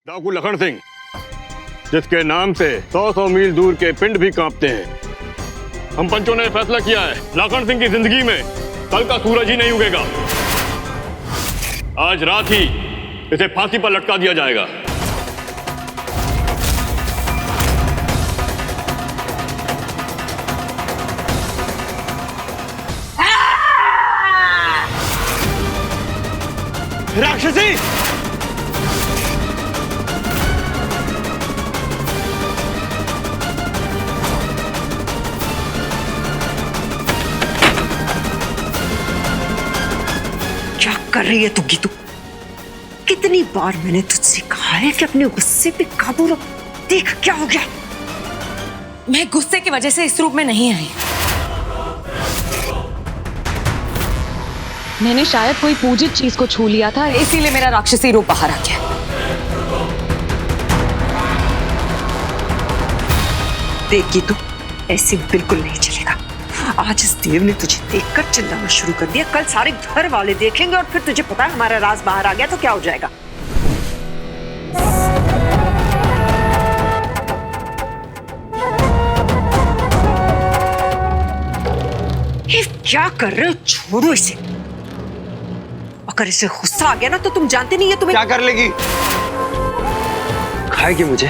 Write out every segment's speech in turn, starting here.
डाकू लखन सिंह, जिसके नाम से 100 मील दूर के पिंड भी कांपते हैं। हम पंचों ने फैसला किया है, लखन सिंह की जिंदगी में कल का सूरज ही नहीं उगेगा। आज रात ही इसे फांसी पर लटका दिया जाएगा। राक्षसी! क्या कर रही है तू गीतू? कितनी बार मैंने तुझसे कहा है कि अपने गुस्से पे काबू रख। देख क्या हो गया। मैं गुस्से की वजह से इस रूप में नहीं आई। मैंने शायद कोई पूजित चीज को छू लिया था, इसीलिए मेरा राक्षसी रूप बाहर आ गया। देख गीतू, ऐसे बिल्कुल नहीं चलेगा। आज इस देव ने तुझे देखकर चिल्लाना शुरू कर दिया। कल सारे घर वाले देखेंगे और फिर तुझे पता है हमारा राज बाहर आ गया तो क्या हो जाएगा। ये क्या कर रहे हो? छोड़ो इसे। अगर इसे गुस्सा आ गया ना तो तुम जानते नहीं है तुम्हें क्या कर लेगी? खाएगी मुझे?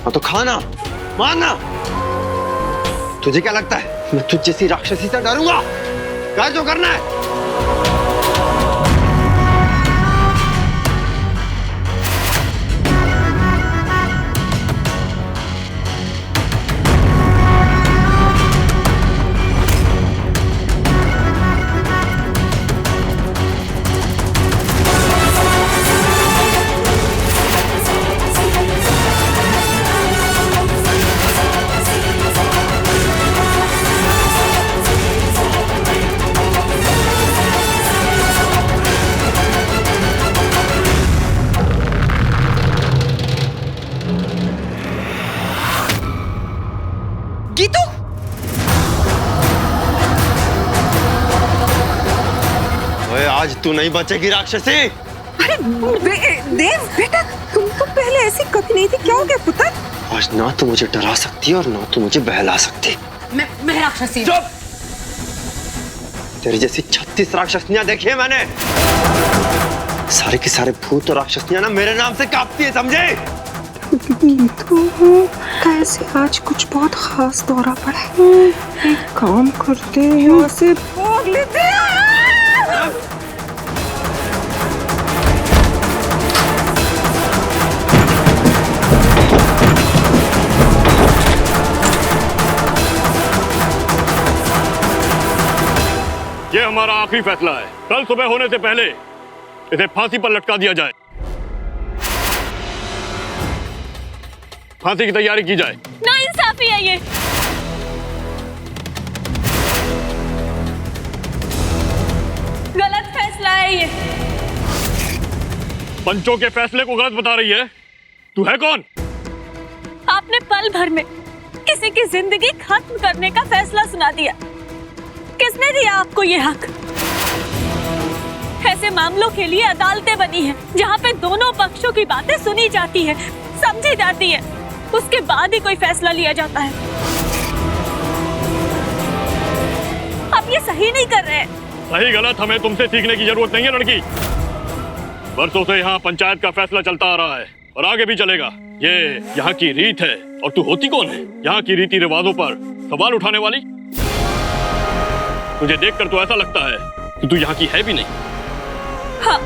हाँ तो खाना, मारना। तुझे क्या लगता है मैं तुझ जैसी राक्षसी से डरूंगा? क्या जो करना है? गीतू, ओए, आज तू नहीं बचेगी राक्षसी। अरे देव बेटा, तुम तो पहले ऐसी कभी नहीं थी। क्या हो गया पुत्र? आज ना तो मुझे डरा सकती है और ना तो मुझे बहला सकती। मैं राक्षसी। चुप! तेरी जैसी 36 राक्षसनियां देखी है मैंने। सारे के सारे भूत और राक्षसनियां ना मेरे नाम से कांपती है, समझे? गीतू, कैसे आज कुछ बहुत खास दौरा पड़ा है। एक काम करते हैं, यहाँ से भाग लेते हैं। ये हमारा आखिरी फैसला है। कल सुबह होने से पहले इसे फांसी पर लटका दिया जाए। फांसी की तैयारी की जाए। नाइंसाफी है ये। गलत फैसला है ये। पंचों के फैसले को गलत बता रही है। तू है कौन? आपने पल भर में किसी की जिंदगी खत्म करने का फैसला सुना दिया। किसने दिया आपको ये हक? ऐसे मामलों के लिए अदालतें बनी हैं, जहाँ पे दोनों पक्षों की बातें सुनी जाती है, समझी जाती है, उसके बाद ही कोई फैसला लिया जाता है। आप ये सही नहीं कर रहे हैं। सही गलत हमें तुमसे सीखने की जरूरत नहीं है लड़की। वर्षों से यहाँ पंचायत का फैसला चलता आ रहा है और आगे भी चलेगा। ये यहाँ की रीत है। और तू होती कौन है यहाँ की रीति रिवाजों पर सवाल उठाने वाली? तुझे देखकर तो ऐसा लगता है कि तू यहाँ की है भी नहीं। हाँ,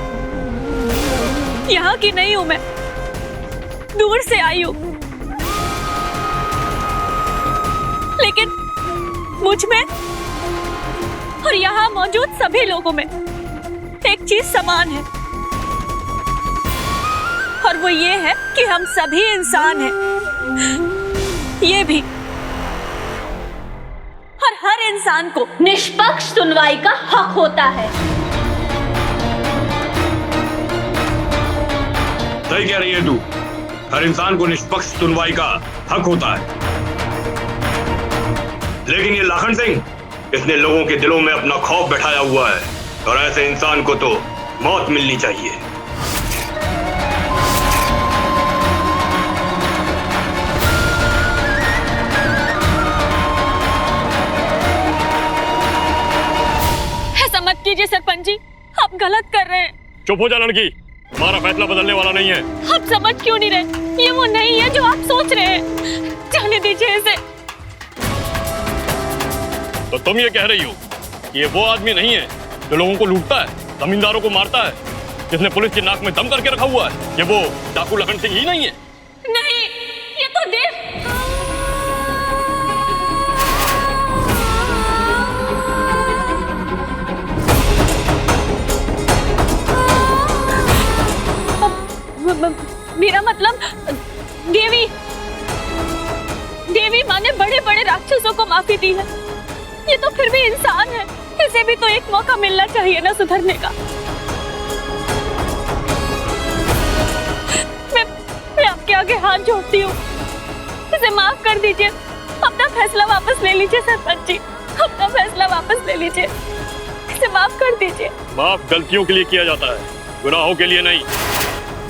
यहाँ की नहीं हूँ मैं, दूर से आई हूँ। लेकिन मुझ में और यहाँ मौजूद सभी लोगों में एक चीज समान है, और वो ये है कि हम सभी इंसान हैं। ये भी। और हर इंसान को निष्पक्ष सुनवाई का हक होता है। सही कह रही है तू। हर इंसान को निष्पक्ष सुनवाई का हक होता है। लेकिन ये लखन सिंह, इसने लोगों के दिलों में अपना खौफ बैठाया हुआ है और ऐसे इंसान को तो मौत मिलनी चाहिए। दीजिए सरपंच जी, आप गलत कर रहे हैं। चुप हो जा लड़की, हमारा फैसला बदलने वाला नहीं है। आप समझ क्यों नहीं रहे? ये वो नहीं है जो आप सोच रहे हैं। जाने दीजिए इसे। तो तुम ये कह रही हो कि ये वो आदमी नहीं है जो लोगों को लूटता है, जमींदारों को मारता है, जिसने पुलिस की नाक में दम करके रखा हुआ है? ये वो डाकू लखन सिंह ही नहीं है? नहीं, ये तो देव। मेरा मतलब देवी माँ ने बड़े बड़े राक्षसों को माफी दी है। ये तो फिर भी इंसान है, इसे भी तो एक मौका मिलना चाहिए ना सुधरने का। मैं आपके आगे हाथ जोड़ती हूँ, इसे माफ कर दीजिए। अपना फैसला वापस ले लीजिए सरपंच जी, अपना फैसला वापस ले लीजिए, इसे माफ कर दीजिए। माफ गलतियों के लिए किया जाता है, गुनाहों के लिए नहीं।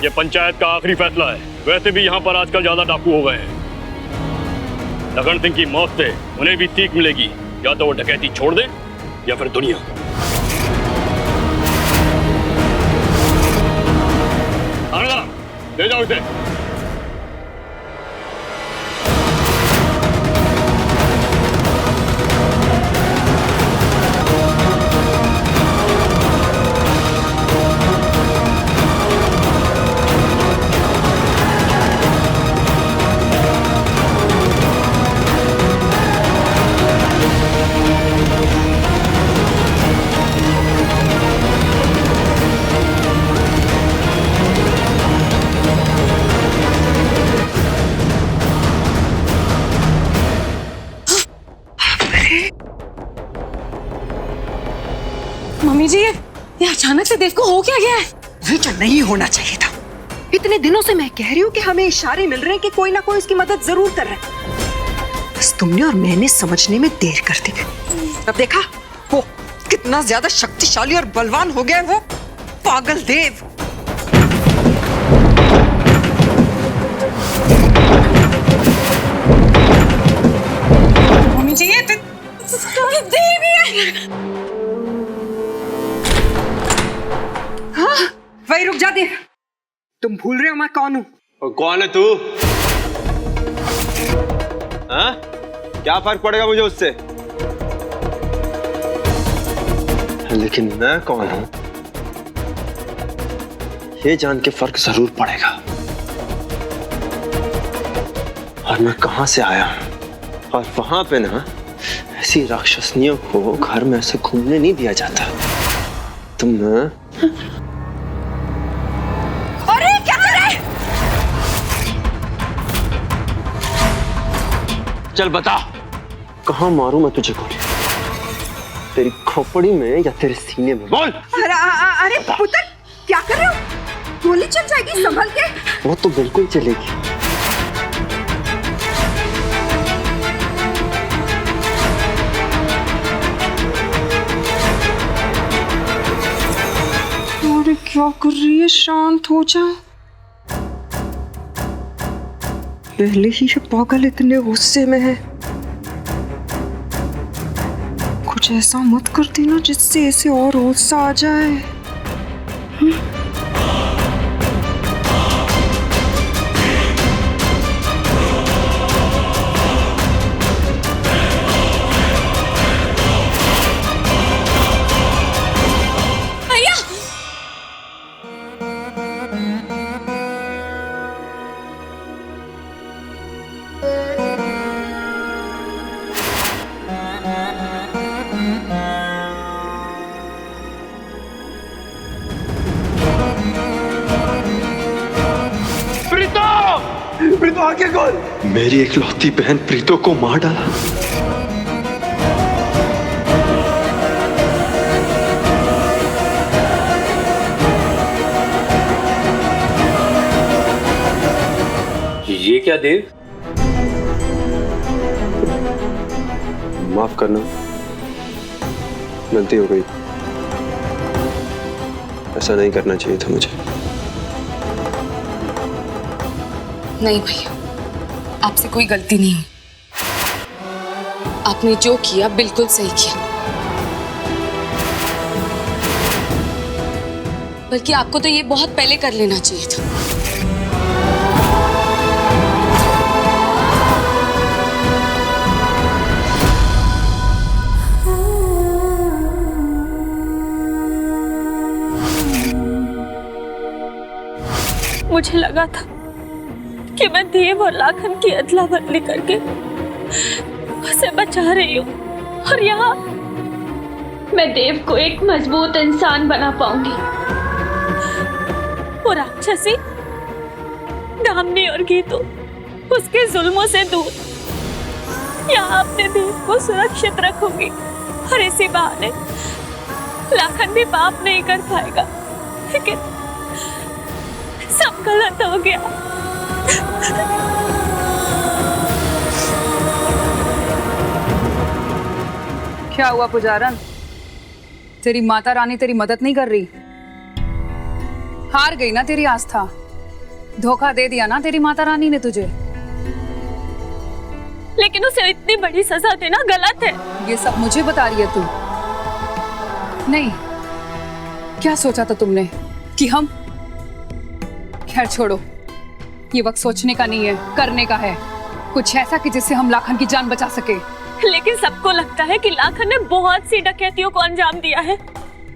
ये पंचायत का आखिरी फैसला है। वैसे भी यहाँ पर आजकल ज्यादा डाकू हो गए हैं। लखन सिंह की मौत से उन्हें भी सीख मिलेगी, या तो वो डकैती छोड़ दे या फिर दुनिया। थानेदार, ले जाओ इसे। मम्मी जी, ये अचानक से देव को हो क्या गया है? ये जो नहीं होना चाहिए था। इतने दिनों से मैं कह रही हूँ कि हमें इशारे मिल रहे हैं कि कोई ना कोई इसकी मदद जरूर कर रहा है, बस तुमने और मैंने समझने में देर कर दी। अब देखा वो कितना ज्यादा शक्तिशाली और बलवान हो गया है वो पागल देव। मम्मी जी, ये देव ही है। हाँ, वही रुक जा देव, तुम भूल रहे हो मैं कौन हूँ? और कौन है तू? हाँ? क्या फर्क पड़ेगा मुझे उससे? लेकिन मैं कौन हूं ये जान के फर्क जरूर पड़ेगा। और मैं कहां से आया हूं, और वहां पे ना ऐसी राक्षसनियों को घर में ऐसे घूमने नहीं दिया जाता। तुम ना चल बता, कहां मारूं मैं तुझे गोली? तेरी खोपड़ी में या तेरे सीने में? बोल। अरे पुत्र, क्या कर रहे हो? गोली चल जाएगी, संभल के। वो तो बिल्कुल चलेगी। अरे क्या कर रही है? शांत हो जा। पहले ही ये पागल इतने गुस्से में है, कुछ ऐसा मत कर देना जिससे इसे और गुस्सा आ जाए। प्रीतो आगे खोल। मेरी इकलौती बहन प्रीतो को मार डाला। ये क्या देव? माफ करना, गलती हो गई। ऐसा नहीं करना चाहिए था मुझे। नहीं भैया, आपसे कोई गलती नहीं हुई। आपने जो किया बिल्कुल सही किया। बल्कि आपको तो ये बहुत पहले कर लेना चाहिए था। मुझे लगा था कि मैं देव और लाखन की अदला बदली करके उसे बचा रही हूँ, और यहाँ मैं देव को एक मजबूत इंसान बना पाऊंगी। वो राक्षसी दामिनी और गीतू उसके जुल्मों से दूर यहाँ अपने देव को सुरक्षित रखूंगी, और इसी बहाने लाखन भी पाप नहीं कर पाएगा। लेकिन सब गलत हो गया। क्या हुआ पुजारन? तेरी माता रानी तेरी मदद नहीं कर रही? हार गई ना तेरी आस्था? धोखा दे दिया ना तेरी माता रानी ने तुझे? लेकिन उसे इतनी बड़ी सजा देना गलत है। ये सब मुझे बता रही है तू? नहीं, क्या सोचा था तुमने कि हम? खैर छोड़ो, ये वक्त सोचने का नहीं है, करने का है कुछ ऐसा कि जिससे हम लाखन की जान बचा सके। लेकिन सबको लगता है कि लाखन ने बहुत सी डकैतियों को अंजाम दिया है,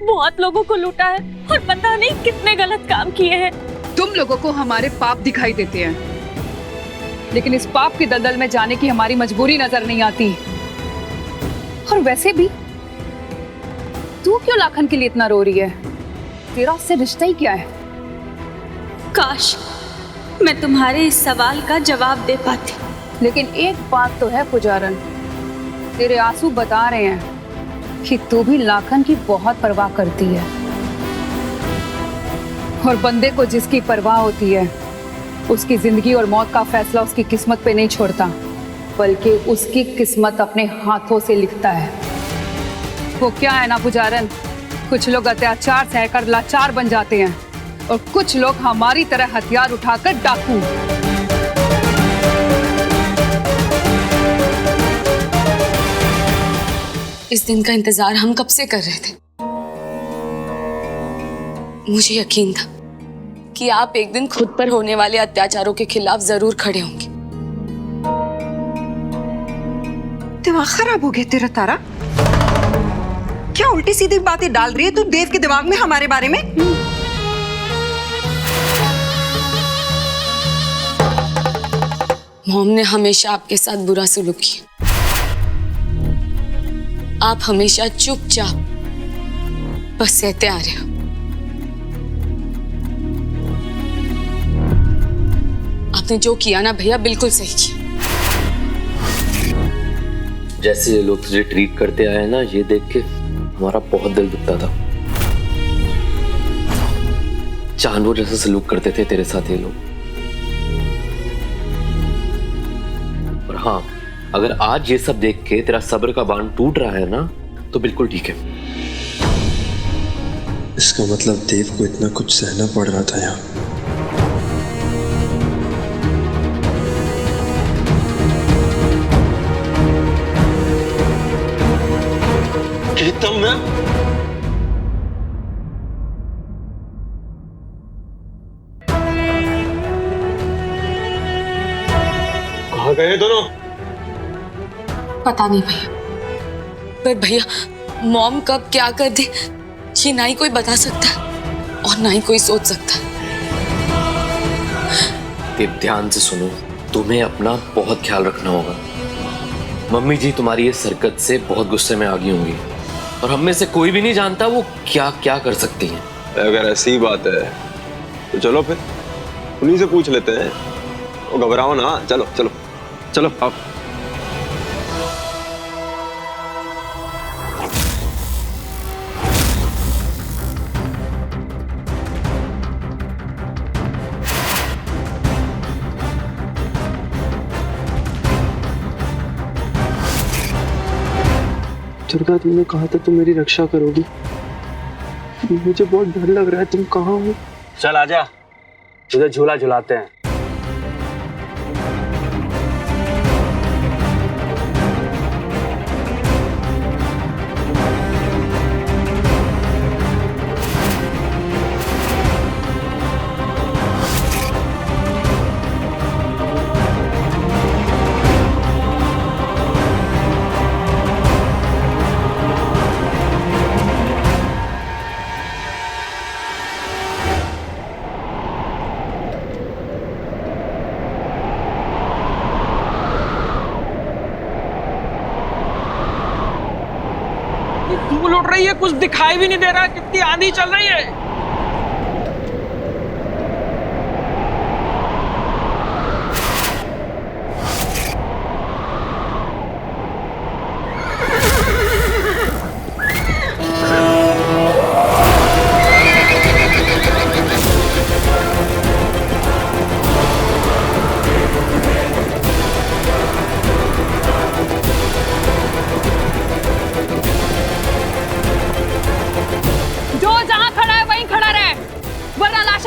बहुत लोगों को लूटा है, और पता नहीं कितने गलत काम किए हैं। तुम लोगों को हमारे पाप दिखाई देते हैं, लेकिन इस पाप के दलदल में जाने की हमारी मजबूरी नजर नहीं आती। और वैसे भी तू क्यों लाखन के लिए इतना रो रही है? तेरा उससे रिश्ता ही क्या है? काश मैं तुम्हारे इस सवाल का जवाब दे पाती। लेकिन एक बात तो है पुजारन, तेरे आंसू बता रहे हैं कि तू भी लाखन की बहुत परवाह करती है। और बंदे को जिसकी परवाह होती है, उसकी जिंदगी और मौत का फैसला उसकी किस्मत पे नहीं छोड़ता, बल्कि उसकी किस्मत अपने हाथों से लिखता है। वो क्या है ना पुजारन, कुछ लोग अत्याचार सहकर लाचार बन जाते हैं, और कुछ लोग हमारी तरह हथियार उठाकर डाकू। इस दिन का इंतजार हम कब से कर रहे थे। मुझे यकीन था कि आप एक दिन खुद पर होने वाले अत्याचारों के खिलाफ जरूर खड़े होंगे। दिमाग खराब हो गया तेरा तारा? क्या उल्टी सीधी बातें डाल रही है तू देव के दिमाग में हमारे बारे में? मॉम ने हमेशा आपके साथ बुरा सलूक किया। आप हमेशा चुपचाप बस सहते आ रहे हो। आपने जो किया ना भैया, बिल्कुल सही किया। जैसे ये लोग तुझे ट्रीट करते आए ना, ये देख के हमारा बहुत दिल दुखता था। जानवर जैसा सलूक करते थे तेरे साथ ये लोग। और हाँ, अगर आज ये सब देख के तेरा सब्र का बांध टूट रहा है ना, तो बिल्कुल ठीक है। इसका मतलब देव को इतना कुछ सहना पड़ रहा था यहाँ। प्रीतम मैम, कहाँ गए दोनों? पता नहीं भैया, पर भैया मॉम कब क्या कर दे ये ना ही कोई बता सकता और ना ही कोई सोच सकता। देव ध्यान से सुनो, तुम्हें अपना बहुत ख्याल रखना होगा। मम्मी जी तुम्हारी इस हरकत से बहुत गुस्से में आ गई होंगी, और हम में से कोई भी नहीं जानता वो क्या क्या कर सकती हैं। अगर ऐसी बात है तो चलो फिर उन्हीं से पूछ लेते हैं। वो घबराओ ना, चलो चलो चलो आप। दुर्गा, तुमने कहा था तुम मेरी रक्षा करोगी। मुझे बहुत डर लग रहा है, तुम कहाँ हो? चल आजा, तुझे झूला झुलाते हैं। रही है, कुछ दिखाई भी नहीं दे रहा है, कितनी आंधी चल रही है।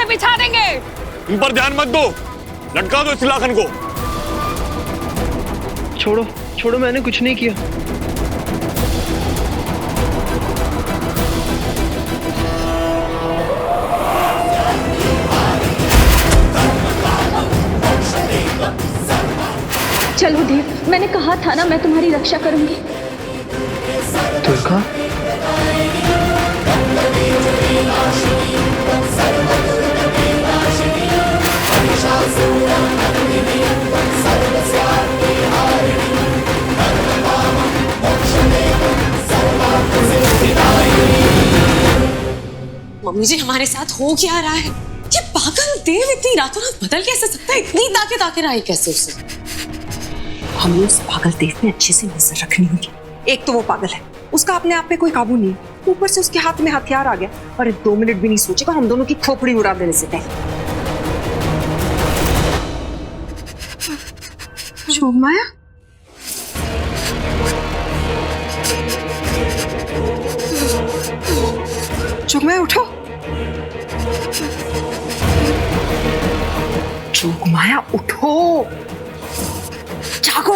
बिछा देंगे। इन पर ध्यान मत दो, लटका दो इस लाखन को। छोड़ो छोड़ो, मैंने कुछ नहीं किया। चलो देव, मैंने कहा था ना मैं तुम्हारी रक्षा करूंगी। दुर्गा, मम्मी जी हमारे साथ हो क्या रहा है? ये पागल देव इतनी रातों रात बदल कैसे सकता है? इतनी ताकत आकर आई कैसे उसे? हमें उस पागल देव में अच्छे से नजर रखनी होगी। एक तो वो पागल है, उसका अपने आप में कोई काबू नहीं, ऊपर से उसके हाथ में हथियार आ गया और 2 मिनट भी नहीं सोचेगा हम दोनों की खोपड़ी उड़ा देने से पहले। जोगमाया, जोगमाया उठो। जोगमाया उठो, जागो।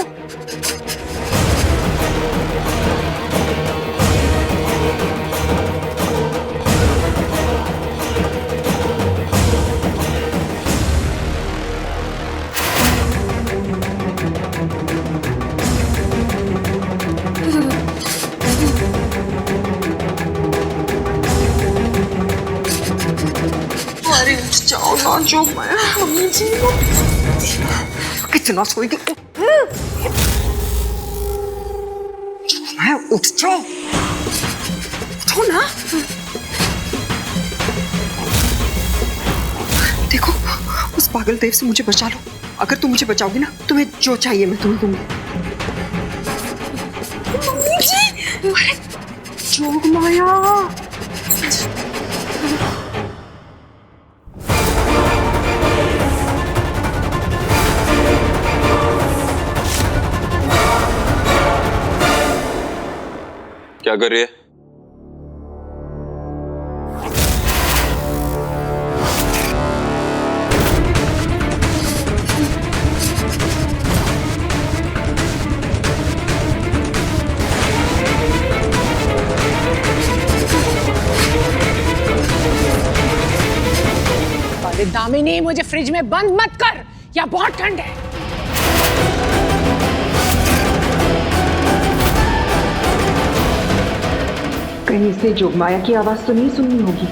अरे उठ जाओ ना जोगमाया, मम्मी जी कितना सोएगी। जोगमाया उठ जाओ, उठो ना। देखो उस पागल देव से मुझे बचा लो। अगर तुम मुझे बचाओगी ना, तुम्हें जो चाहिए मैं तुम्हें दूंगी। मम्मी जी, जोगमाया। क्या कर रही है? अरे दामिनी, मुझे फ्रिज में बंद मत कर, यहाँ बहुत ठंड है। कहीं से जोगमाया की आवाज तो नहीं सुननी होगी।